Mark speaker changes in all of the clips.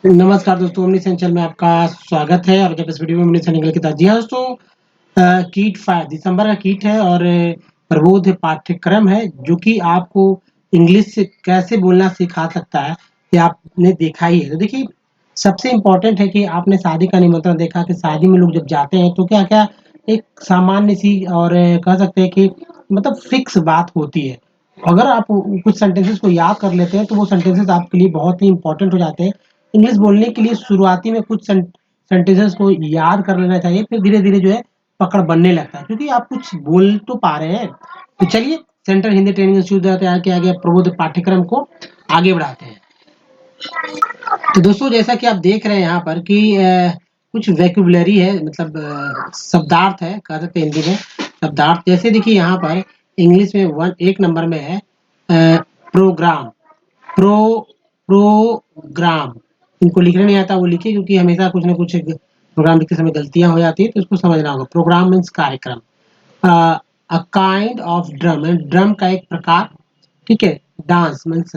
Speaker 1: नमस्कार दोस्तों, omni century में आपका स्वागत है। और जब इस वीडियो में ओमनी सेंचुरी के साथ जी हाँ दोस्तों, कीट 5 दिसंबर का कीट है और प्रबोध पाठ्यक्रम है जो कि आपको इंग्लिश से कैसे बोलना सिखा सकता है, ये आपने देखा ही है। तो देखिए, सबसे इम्पोर्टेंट है कि आपने शादी का निमंत्रण देखा कि शादी में लोग जब जाते हैं तो क्या-क्या एक सामान्य सी और कह सकते हैं कि मतलब फिक्स बात होती है। अगर आप कुछ सेंटेंसेस को याद कर लेते हैं तो वो सेंटेंसेस आपके लिए बहुत ही इम्पोर्टेंट हो जाते हैं। इंग्लिश बोलने के लिए शुरुआती में कुछ सेंटेंसेस को याद कर लेना चाहिए, फिर धीरे-धीरे जो है पकड़ बनने लगता है क्योंकि आप कुछ बोल तो पा रहे हैं। तो चलिए, सेंट्रल हिंदी ट्रेनिंग इंस्टीट्यूट द्वारा तैयार किया गया प्रबोध पाठ्यक्रम को आगे बढ़ाते हैं। तो दोस्तों, जैसा कि आप देख रहे हैं यहाँ पर कि कुछ वोकैब्युलरी है, मतलब शब्दार्थ है, कह सकते हैं हिंदी में शब्दार्थ। जैसे देखिए यहाँ पर इंग्लिश में एक नंबर में है प्रोग्राम। प्रो प्रोग्राम इनको लिखना नहीं आता, वो लिखिए क्योंकि हमेशा कुछ ना कुछ प्रोग्राम लिखते समय गलतियां हो जाती है, तो इसको समझना होगा। प्रोग्राम मीन्स कार्यक्रम। A kind of drum, drum का एक प्रकार। ठीक है। डांस मीन्स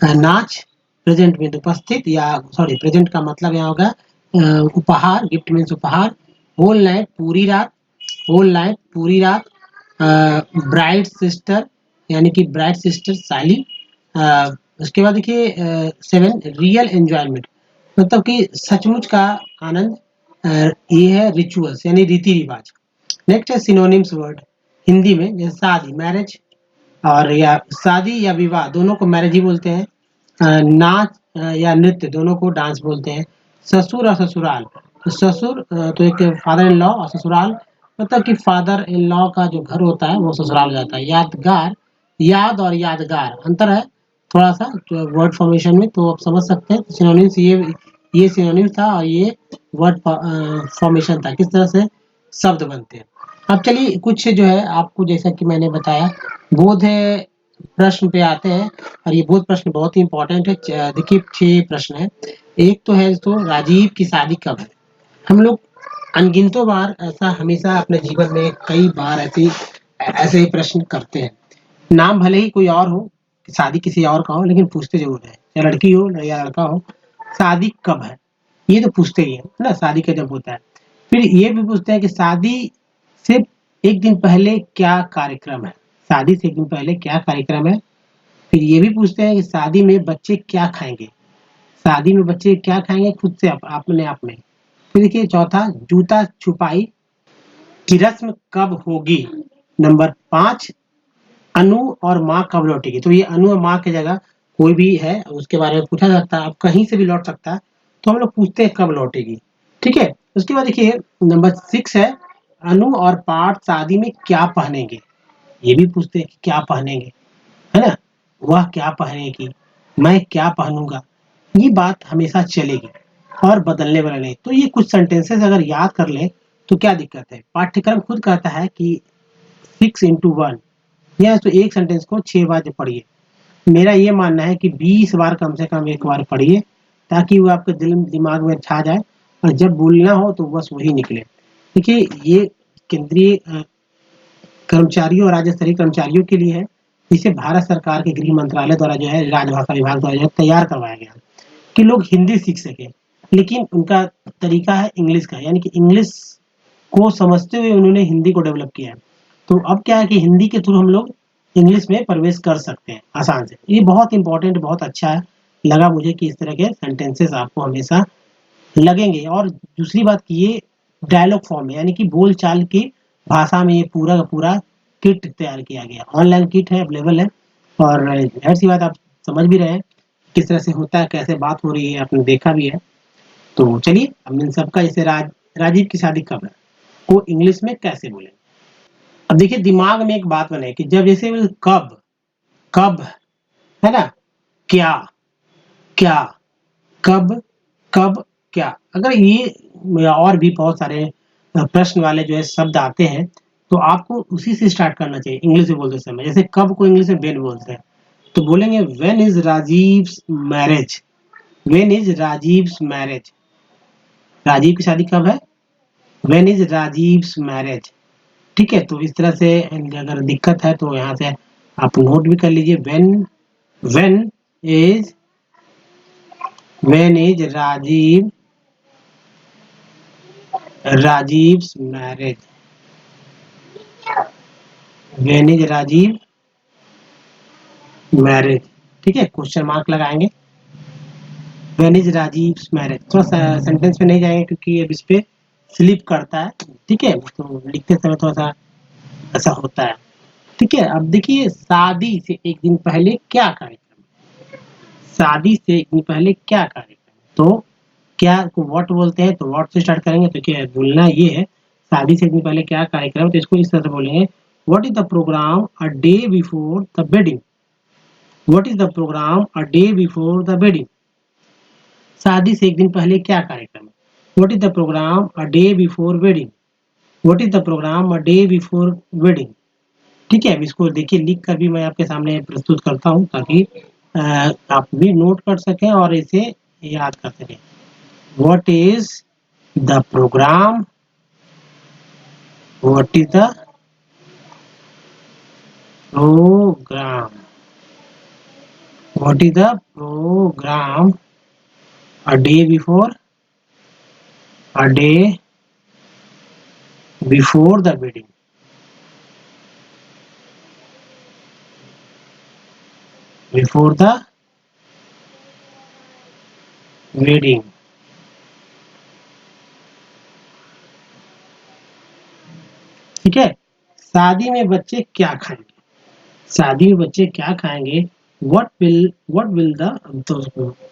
Speaker 1: नाच। प्रेजेंट मीन्स उपस्थित, या सॉरी, प्रेजेंट का मतलब यहाँ होगा उपहार। गिफ्ट मीन्स उपहार। होल नाइट पूरी रात। होल नाइट पूरी रात। ब्राइड सिस्टर यानी कि ब्राइड सिस्टर साली। उसके बाद देखिए 7 रियल एंजॉयमेंट, मतलब कि सचमुच का आनंद। ये है रिचुअल्स यानी रीति रिवाज। नेक्स्ट है सिनोनिम्स वर्ड हिंदी में, जैसे शादी मैरिज, और या शादी या विवाह दोनों को मैरिज ही बोलते हैं। नाच या नृत्य दोनों को डांस बोलते हैं। ससुर और ससुराल, तो ससुर तो एक फादर इन लॉ, और ससुराल मतलब कि फादर इन लॉ का जो घर होता है वो ससुराल हो जाता है। यादगार, याद और यादगार अंतर है थोड़ा सा वर्ड फॉर्मेशन में, तो आप समझ सकते हैं। सिनोनिम्स ये सिनोनिम्स था और ये वर्ड फॉर्मेशन था, किस तरह से शब्द बनते हैं। अब चलिए कुछ जो है आपको, जैसा कि मैंने बताया, बोध प्रश्न पे आते हैं। और ये बोध प्रश्न बहुत ही इंपॉर्टेंट है। देखिए 6 प्रश्न है। एक तो है तो राजीव की शादी कब है। हम लोग अनगिनतों बार ऐसा हमेशा अपने जीवन में कई बार ऐसे ही प्रश्न करते हैं। नाम भले ही कोई और हो, शादी किसी और का हो, लेकिन पूछते जरूर है, या लड़की हो या लड़का हो, शादी कब है, ये तो पूछते ही है ना, शादी का जब होता है। फिर ये भी पूछते हैं कि शादी से एक दिन पहले क्या कार्यक्रम है। शादी से एक दिन पहले क्या कार्यक्रम है। फिर ये भी पूछते हैं कि शादी में बच्चे क्या खाएंगे। शादी में बच्चे क्या खाएंगे खुद से अपने आप में। फिर देखिए चौथा, जूता छुपाई की रस्म कब होगी। नंबर 5, अनु और माँ कब लौटेगी। तो ये अनु और माँ की जगह कोई भी है उसके बारे में पूछा जाता है, अब कहीं से भी लौट सकता है, तो हम लोग पूछते हैं कब लौटेगी। ठीक है। उसके बाद देखिए नंबर 6 है, अनु और पार्थ शादी में क्या पहनेंगे। ये भी पूछते हैं कि क्या पहनेंगे, है ना। वह क्या पहनेगी, मैं क्या पहनूंगा। ये बात हमेशा चलेगी और बदलने वाला नहीं। तो ये कुछ सेंटेंसेस अगर याद कर ले तो क्या दिक्कत है। पाठ्यक्रम खुद कहता है कि 6 into 1, या तो एक सेंटेंस को 6 बार पढ़िए। मेरा ये मानना है कि 20 बार कम से कम एक बार पढ़िए, ताकि वो आपके दिमाग में छा जाए, और जब बोलना हो तो बस वही निकले। देखिए, ये केंद्रीय कर्मचारियों और राज्य स्तरीय कर्मचारियों के लिए है, जिसे भारत सरकार के गृह मंत्रालय द्वारा जो है, राजभाषा विभाग द्वारा जो है तैयार करवाया गया कि लोग हिंदी सीख सकें। लेकिन उनका तरीका है इंग्लिश का, यानी कि इंग्लिश को समझते हुए उन्होंने हिंदी को डेवलप किया है। तो अब क्या है कि हिंदी के थ्रू हम लोग इंग्लिश में प्रवेश कर सकते हैं आसान से। ये बहुत इंपॉर्टेंट, बहुत अच्छा लगा मुझे कि इस तरह के सेंटेंसेस आपको हमेशा लगेंगे। और दूसरी बात कि ये डायलॉग फॉर्म है, यानी कि बोल चाल की भाषा में ये पूरा का पूरा किट तैयार किया गया। ऑनलाइन किट है, अवेलेबल है। और जाहिर सी बात, आप समझ भी रहे हैं किस तरह से होता है, कैसे बात हो रही है, आपने देखा भी है। तो चलिए, हम इन सबका, जैसे राजीव की शादी कब है को इंग्लिश में कैसे बोले। अब देखिए, दिमाग में एक बात बने कि जब जैसे कब, कब, है ना, क्या, क्या, कब, कब, क्या, अगर ये और भी बहुत सारे प्रश्न वाले जो है शब्द आते हैं, तो आपको उसी से स्टार्ट करना चाहिए इंग्लिश में बोलते समय। जैसे कब को इंग्लिश में व्हेन बोलते हैं, तो बोलेंगे when is Rajiv's marriage. When is Rajiv's marriage, Rajiv की शादी कब है, व्हेन इज राजीव्स मैरिज। ठीक है। तो इस तरह से अगर दिक्कत है तो यहाँ से आप नोट भी कर लीजिए। When is When is Rajiv's marriage? When is Rajiv marriage? ठीक है, क्वेश्चन मार्क लगाएंगे। When is Rajiv's marriage? थोड़ा सा सेंटेंस में नहीं जाएंगे क्योंकि अब इस पे स्लिप करता है, ठीक है, तो लिखते समय थोड़ा सा ऐसा होता है, ठीक है। अब देखिए, शादी से एक दिन पहले क्या कार्यक्रम, शादी से एक दिन पहले क्या कार्यक्रम, तो क्या को व्हाट बोलते हैं, तो व्हाट से स्टार्ट करेंगे, तो क्या बोलना ये है, शादी से एक दिन पहले क्या कार्यक्रम, तो इसको इस तरह से बोलेंगे, what is the programme a day before the wedding. What is the programme a day before the wedding, शादी से एक दिन पहले क्या कार्यक्रम है। What is the programme a day before wedding, what is the programme a day before wedding, ठीक है। अब इसको देखिए, लिख कर भी मैं आपके सामने प्रस्तुत करता हूँ ताकि आप भी नोट कर सकें और इसे याद कर सकें। What is the programme, what is the programme, what is the programme a day before, a day before the wedding, before the wedding, ठीक है। शादी में बच्चे क्या खाएंगे, शादी में बच्चे क्या खाएंगे, व्हाट विल द, तो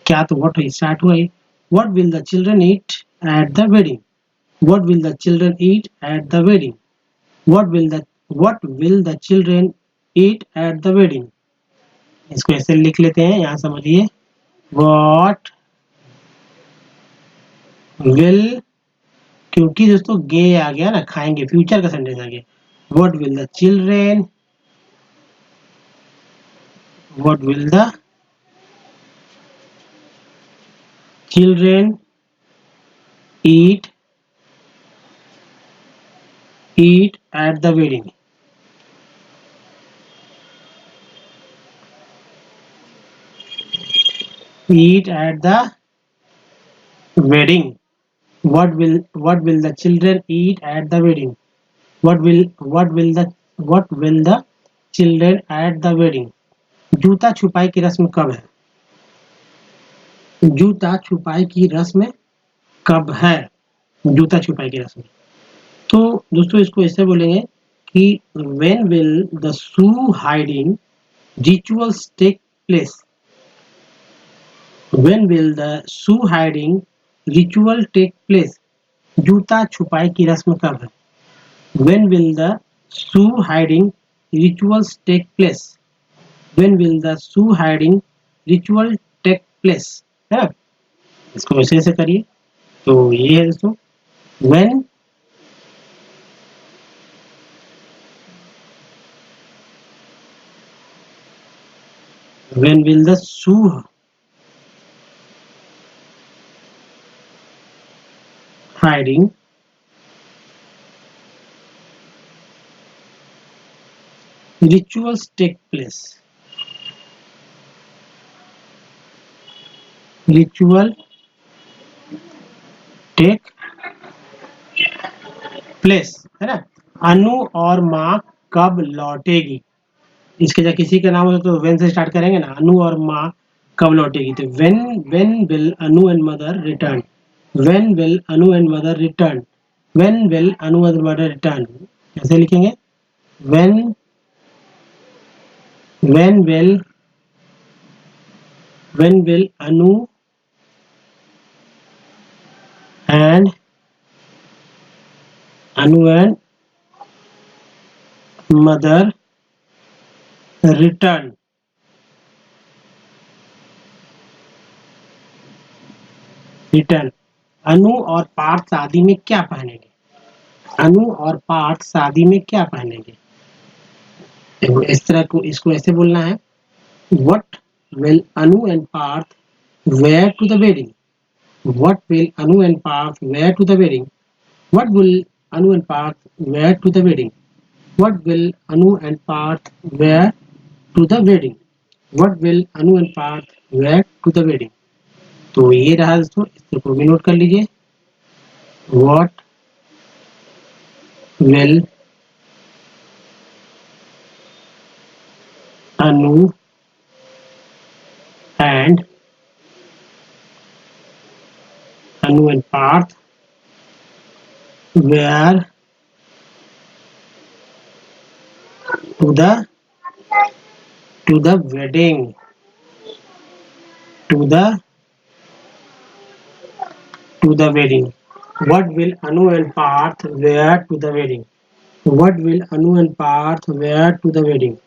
Speaker 1: क्या, तो व्हाट स्टार्ट हुआ है, what will the children eat at the wedding, what will the children eat at the wedding, what will the, what will the children eat at the wedding. इसको ऐसे लिख लेते हैं, यहाँ समझिए, व्हाट विल, क्योंकि दोस्तों गे आ गया ना, खाएंगे, फ्यूचर का सेंटेंस आ गया, what will the children, what will the children eat at the wedding, eat at the wedding, what will the children eat at the wedding, what will the children at the wedding। जूता छुपाई की रस्म कब है, जूता छुपाई की रस्म कब है, जूता छुपाई की रस्म, तो दोस्तों इसको ऐसे बोलेंगे कि when will the shoe hiding rituals take place, when will the shoe hiding ritual take place, जूता छुपाई की रस्म कब है, when will the shoe hiding rituals take place, when will the shoe hiding ritual take place, है ना। इसको ऐसे ऐसे करिए, तो ये है दोस्तों, when will the shoe hiding rituals take place, ritual take place, है ना। अनु और माँ कब लौटेगी, इसके जगह किसी का नाम हो तो वेन से स्टार्ट करेंगे ना, अनु और माँ कब लौटेगी, तो when will Anu and mother return, when will Anu and mother return, when will Anu and mother return, ऐसे लिखेंगे, when when will Anu and mother return, अनु और पार्थ शादी में क्या पहनेंगे, अनु और पार्थ शादी में क्या पहनेंगे, इस तरह को, इसको ऐसे बोलना है, what will Anu and Parth wear to the wedding, what will Anu and Parth wear to the wedding, what will Anu and Parth wear to the wedding, what will Anu and Parth wear to the wedding, what will Anu and Parth wear to the wedding, तो ये रहा दोस्तों, इसको भी note कर लीजिए। What will Anu and Parth wear to the wedding, to the wedding. What will Anu and Parth wear to the wedding? What will Anu and Parth wear to the wedding?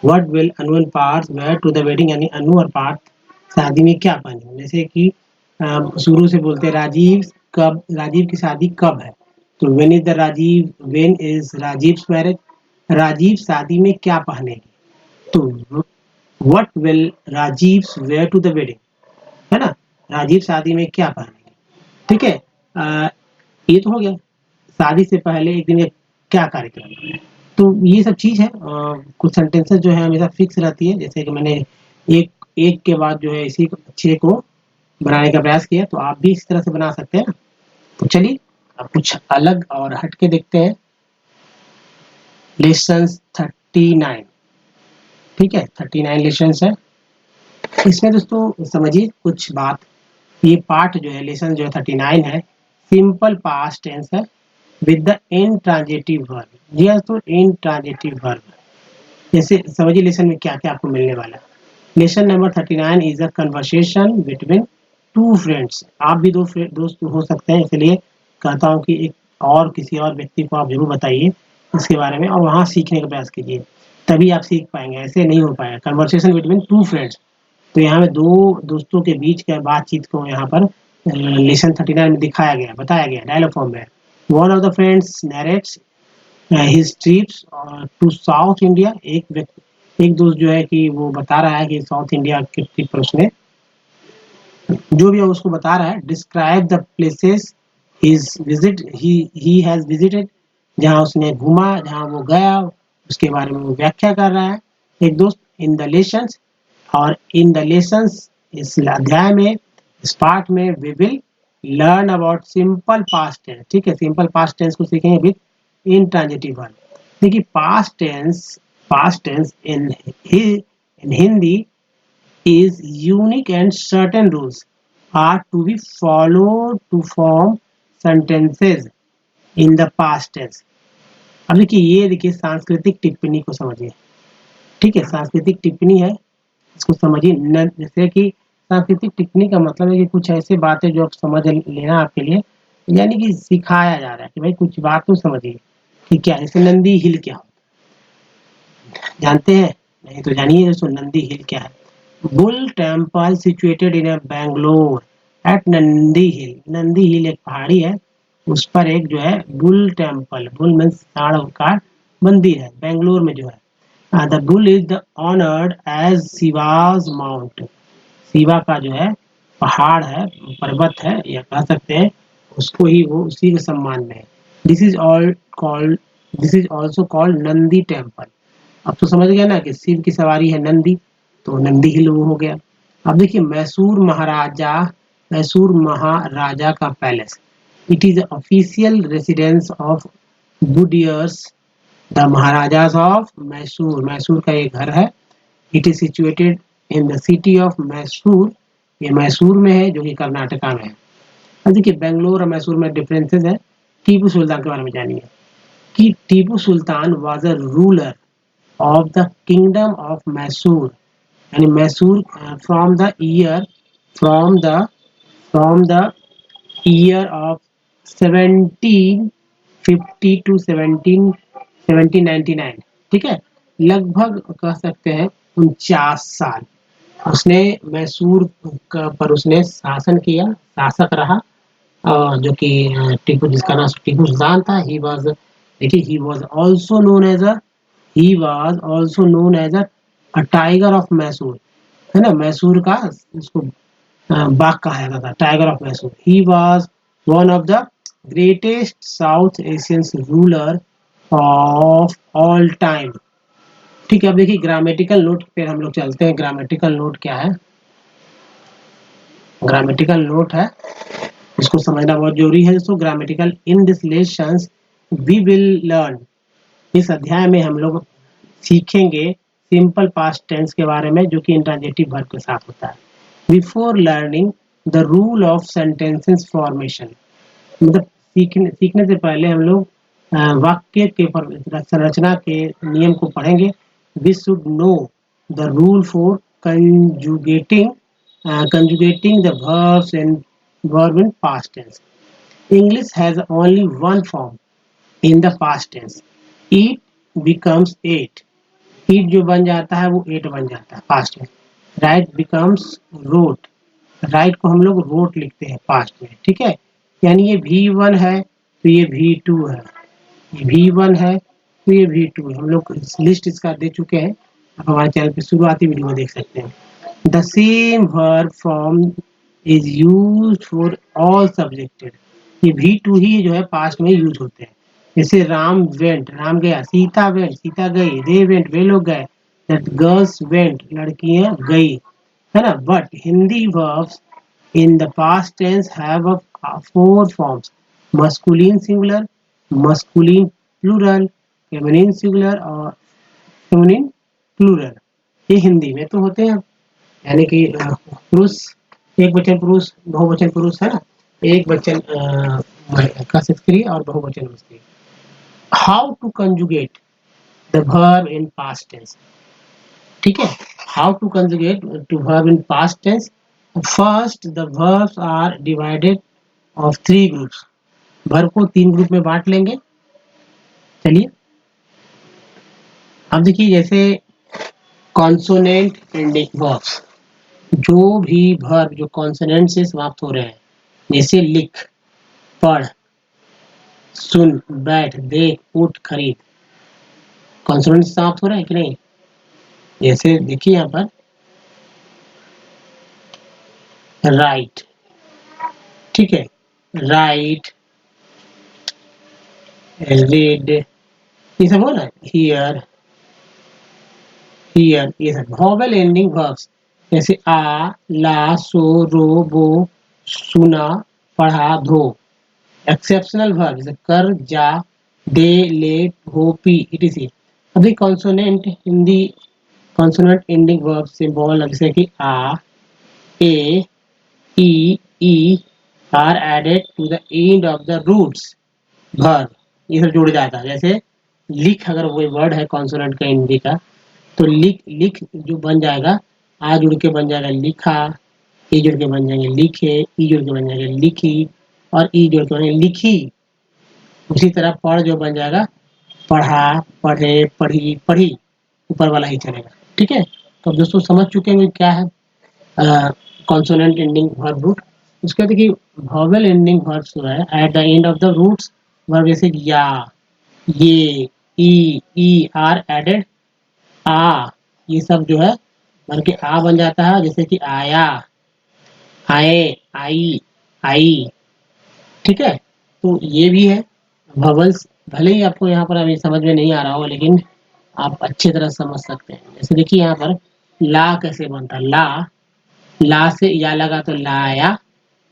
Speaker 1: What will Anu and Parth wear to the wedding? यानी अनु और पार्थ शादी में क्या पहनेंगे। जैसे कि शुरू से बोलते हैं राजीव की शादी कब है, तो when is Rajiv marriage, Rajiv शादी में क्या पहनेगी, तो what will Rajiv wear to the wedding, है ना, राजीव शादी में क्या पहनेंगे। ठीक है, ये तो हो गया। शादी से पहले एक दिन क्या कार्यक्रम है, तो ये सब चीज है। कुछ सेंटेंसेस जो है हमेशा फिक्स रहती है, जैसे कि मैंने एक एक के बाद जो है इसी अच्छे को बनाने का प्रयास किया, तो आप भी इस तरह से बना सकते हैं ना। तो चलिए अब कुछ अलग और हट के देखते हैं। लेसन 39, ठीक है, 39 लेसन है। इसमें दोस्तों समझिए कुछ बात, ये पार्ट जो है लेसन जो है 39 है, सिंपल पास्ट टेंस है विद द इंट्रांजिटिव वर्ब। जी हाँ, तो इंट्रांजिटिव वर्ब, जैसे समझिए लेसन में क्या क्या आपको मिलने वाला है। Lesson number 39 is a conversation between two friends. आप भी दो दोस्त हो सकते हैं, इसलिए कहता हूँ कि एक और किसी और व्यक्ति को आप जरूर बताइए इसके बारे में और वहाँ सीखने का प्रयास कीजिए, तभी आप सीख पाएंगे, ऐसे नहीं हो पाएगा। कन्वर्सेशन बिटवीन टू फ्रेंड्स, तो यहाँ में दो दोस्तों के बीच का बातचीत को यहाँ पर लेसन 39 में दिखाया गया, बताया गया डायलॉग फॉर्म में। One of the friends narrates his trips to south India. एक दोस्त जो है कि वो बता रहा है कि साउथ इंडिया के ट्रिप पर उसने जो भी है उसको बता रहा है। Describe the places he has visited, जहाँ उसने घूमा, जहाँ वो गया, उसके बारे में वो व्याख्या कर रहा है एक दोस्त। इन द लेसन्स, और इन द लेसन्स इस अध्याय में, इस पार्ट में we will learn about simple past tense. ठीक है, सिंपल पास्ट टेंस को सीखेंगे विद इंट्रांजिटिव वर्ब। देखिए past tense in Hindi is unique and certain rules are to be followed to form sentences in the past tense। अब देखिए ये देखिए सांस्कृतिक टिप्पणी को समझिए। ठीक है, सांस्कृतिक टिप्पणी है, इसको समझिए। जैसे कि सांस्कृतिक टिप्पणी का मतलब है कि कुछ ऐसे बातें जो आप समझ लेना आपके लिए, यानी कि सिखाया जा रहा है कि भाई कुछ बात तो समझिए कि क्या। जैसे नंदी हिल क्या होता है, जानते हैं? नहीं तो जानिए दोस्तों, नंदी हिल क्या है। Bull temple situated in Bangalore at Nandi hill. Nandi hill एक पहाड़ी है, उस पर एक जो है बुल टेम्पल, बुल मीन्स साढ़ का मंदिर है, बेंगलोर में जो है। The bull is the honoured as Shiva's mount. Shiva का जो है पहाड़ है, पर्वत है, या कह सकते हैं उसको ही, वो उसी के सम्मान में है। This is all called this is also called Nandi temple. अब तो समझ गया ना कि शिव की सवारी है नंदी, तो नंदी हिल वो हो गया। अब देखिए मैसूर महाराजा का palace, it is official residence of Wodeyars the maharajas of Mysore. Mysore का ये घर है। It is situated in the city of Mysore, ये मैसूर में है जो कि कर्नाटका में है। अब देखिए बेंगलोर और मैसूर में डिफरेंसेस है। टीपू सुल्तान के बारे में जानिए कि Tipu Sultan was a ruler of the kingdom of Mysore, and Mysore from the year of 1750 to 1799। ठीक है, लगभग कह सकते हैं 49 साल उसने मैसूर पर उसने शासन किया, शासक रहा। जो कि टीपू, जिसका नाम टीपू सुल्तान था। ही वाज, देखिए he was also known as a tiger of Mysore, है ना, मैसूर का इसको बाघ कहा जाता था, tiger of Mysore. He was one of the greatest south Asian ruler of all time. ठीक है, अब देखिए ग्रामेटिकल नोट पे हम लोग चलते हैं। ग्रामेटिकल नोट क्या है? ग्रामेटिकल नोट है, इसको समझना बहुत जरूरी है दोस्तों। Grammatical in this lessons we will learn, इस अध्याय में हम लोग सीखेंगे सिंपल पास्ट टेंस के बारे में जो कि इंट्रांजिटिव वर्ब के साथ होता है। Before learning the rule of sentences formation, मतलब सीखने से पहले हम लोग वाक्य के संरचना के नियम को पढ़ेंगे। We should know the rule for conjugating the verbs and verb in past tense. English has only one form in the past tense. Eat becomes ate. Eat जो बन जाता है वो ate बन जाता है past में। Write becomes wrote. Write को हम लोग wrote लिखते हैं past में, ठीक है। यानी ये V1 है तो ये V2 है, ये V1 है तो ये V2 है। हम लोग लिस्ट इसका दे चुके हैं, आप हमारे चैनल पे शुरुआती वीडियो में देख सकते हैं। The same verb form is used for all subjected. ये V2 ही जो है पास्ट में यूज होते हैं। जैसे राम वेंट, राम गया, सीता वेंट, सीता गई, दे वेंट, वे लोग गए, दैट गर्ल्स वेंट, लड़कियां गई, है ना। But Hindi verbs in the past tense have four forms: masculine singular, masculine plural, feminine singular और feminine plural। ये हिंदी में तो होते हैं, यानी कि पुरुष एक वचन पुरुष, बहुवचन पुरुष, है ना, एक वचन का स्त्री और बहुवचन स्त्री। How to conjugate the verb in past tense, ठीक है। How to conjugate to verb in past tense. First the verbs are divided of 3 groups, verb को 3 ग्रुप में बांट लेंगे। चलिए अब देखिए, जैसे कॉन्सोनेंट एंडिंग verbs, जो भी वर्ब जो कॉन्सोनेंट से समाप्त हो रहे हैं, जैसे लिख, पढ़, सुन, बैठ, देख, उठ, खरीद, कॉन्सोनेंट से समाप्त हो रहे हैं कि नहीं। जैसे देखिए यहाँ पर राइट, ठीक है, राइट, रीड, ये सब हो ना, हियर, हियर, ये सब वॉवेल एंडिंग वर्ब्स, जैसे आ, ला, सो, रो, बो, सुना, पढ़ा, धो। एक्सेप्शनल वर्ब जैसे कर, जा, दे, ले, हो, पी, इटीसी। अभी consonant Hindi consonant ending verb symbol जैसे कि आ, ए, ई are added to the end of the roots verb, ये सब जुड़ जाता है। जैसे लिख, अगर कोई वर्ड है कॉन्सोनेंट का हिंदी का, तो लिख, लिख जो बन जाएगा, आ जुड़ के बन जाएगा लिखा, ए जुड़ के बन जाएंगे लिखे, ई जुड़ के बन जाएगा लिखी, और ई जुड़ के बन जाएगा लिखी। उसी तरह पढ़ जो बन जाएगा पढ़ा, पढ़े, पढ़ी, पढ़ी, ऊपर वाला ही चलेगा, ठीक है। तो दोस्तों समझ चुके हैं क्या है कॉन्सोनेंट एंडिंग वर्ब रूट। उसके बाद देखिए वॉवेल एंडिंग वर्ब्स जो है at the end of the roots verb, जैसे या, ये, ई आर एडेड, आ, ये सब जो है बन के आ बन जाता है, जैसे कि आया, आए, आई, आई, ठीक है। तो ये भी है वॉवेल्स, भले ही आपको यहाँ पर अभी समझ में नहीं आ रहा हो, लेकिन आप अच्छी तरह समझ सकते हैं। जैसे देखिए यहाँ पर ला कैसे बनता है, ला, ला से या लगा तो लाया,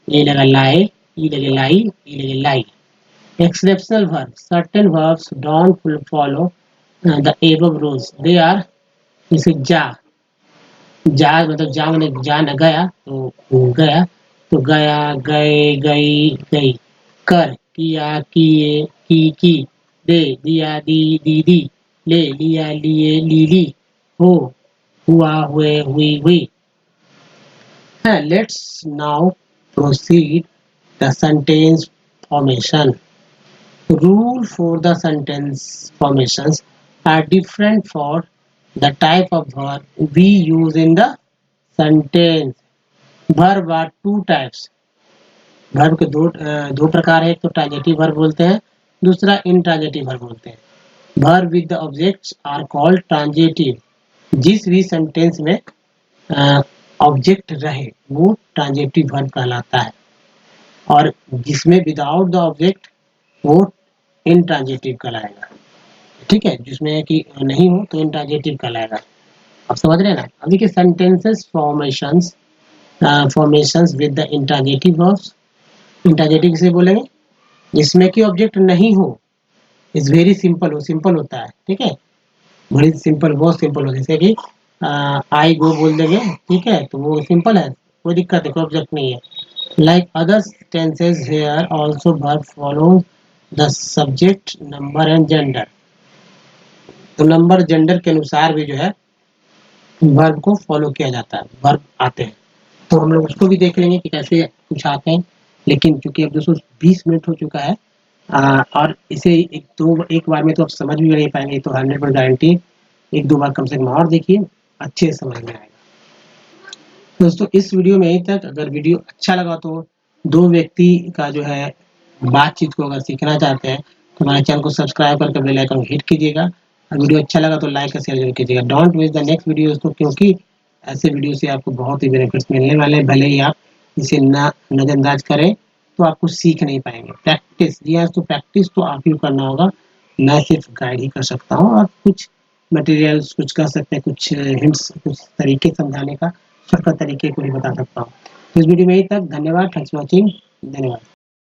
Speaker 1: ये लगा लाए, ई लगे लाई, ई लगे लाई। Exceptional verb, certain verbs don't follow the above rules, they are, जैसे जा, जा मतलब जा मैंने जा न गया तो गया, तो गया, गए, गई, गई। कर, किया, किए, की, दे, दिया, दी, दीदी, ले, लिया, लिए, लीली, हो, हुआ, हुए, हुई, हुई। Let's now proceed the sentence formation. Rule for the sentence formations are different for the type of verb we use in the sentence. Verb are two types. Verb के दो प्रकार है, एक तो ट्रांजिटिव वर्ब बोलते हैं, दूसरा इंट्रांजिटिव वर्ब बोलते हैं। Verb with the objects are called transitive. जिस भी सेंटेंस में ऑब्जेक्ट रहे वो ट्रांजिटिव वर्ब कहलाता है, और जिसमें विदाउट द ऑब्जेक्ट वो इंट्रांजिटिव कहलाएगा, ठीक है। जिसमें कि नहीं हो तो इंट्रांजिटिव कहलाएगा। आप समझ रहे हैं ना। अब देखिए sentences formations formations with the interrogative verbs. Interrogative किसे बोलेंगे? जिसमें कि ऑब्जेक्ट नहीं हो, इज वेरी सिंपल, वो सिंपल होता है, ठीक है, बड़ी सिंपल, बहुत सिंपल होता है। जैसे कि आई गो बोल देंगे, ठीक है, तो वो सिंपल है, कोई दिक्कत है, कोई ऑब्जेक्ट नहीं है। Like others tenses here also verb follow the subject, number and gender. तो नंबर जेंडर के अनुसार भी जो है वर्ब को फॉलो किया जाता है, वर्ब आते हैं। तो हम लोग उसको भी देख लेंगे कि कैसे कुछ आते हैं। लेकिन क्योंकि अब 220 मिनट हो चुका है, और इसे एक बार में तो आप समझ भी नहीं पाएंगे, तो 100% गारंटी एक दो बार कम से कम और देखिए, अच्छे से समझ में आएगा। दोस्तों इस वीडियो में यहीं तक। अगर वीडियो अच्छा लगा तो दो व्यक्ति का जो है बातचीत को अगर सीखना चाहते हैं तो हमारे चैनल को सब्सक्राइब करके बेल आइकन हिट कीजिएगा, और वीडियो अच्छा लगा तो लाइक और शेयर जरूर कीजिएगा। Don't miss the next video दोस्तों, क्योंकि ऐसे वीडियो से आपको बहुत ही बेनिफिट्स मिलने वाले हैं। भले ही आप इसे ना नजरअंदाज करें तो आप कुछ सीख नहीं पाएंगे। प्रैक्टिस, जी हाँ, तो प्रैक्टिस तो आप ही को करना होगा, मैं सिर्फ गाइड ही कर सकता हूँ, और कुछ मटेरियल्स कुछ कर सकते हैं, कुछ हिंट्स, कुछ तरीके समझाने का शॉर्टकट तरीके को भी बता सकता हूँ। तो इस वीडियो में यही तक। धन्यवाद, थैंक्स फॉर वॉचिंग, धन्यवाद।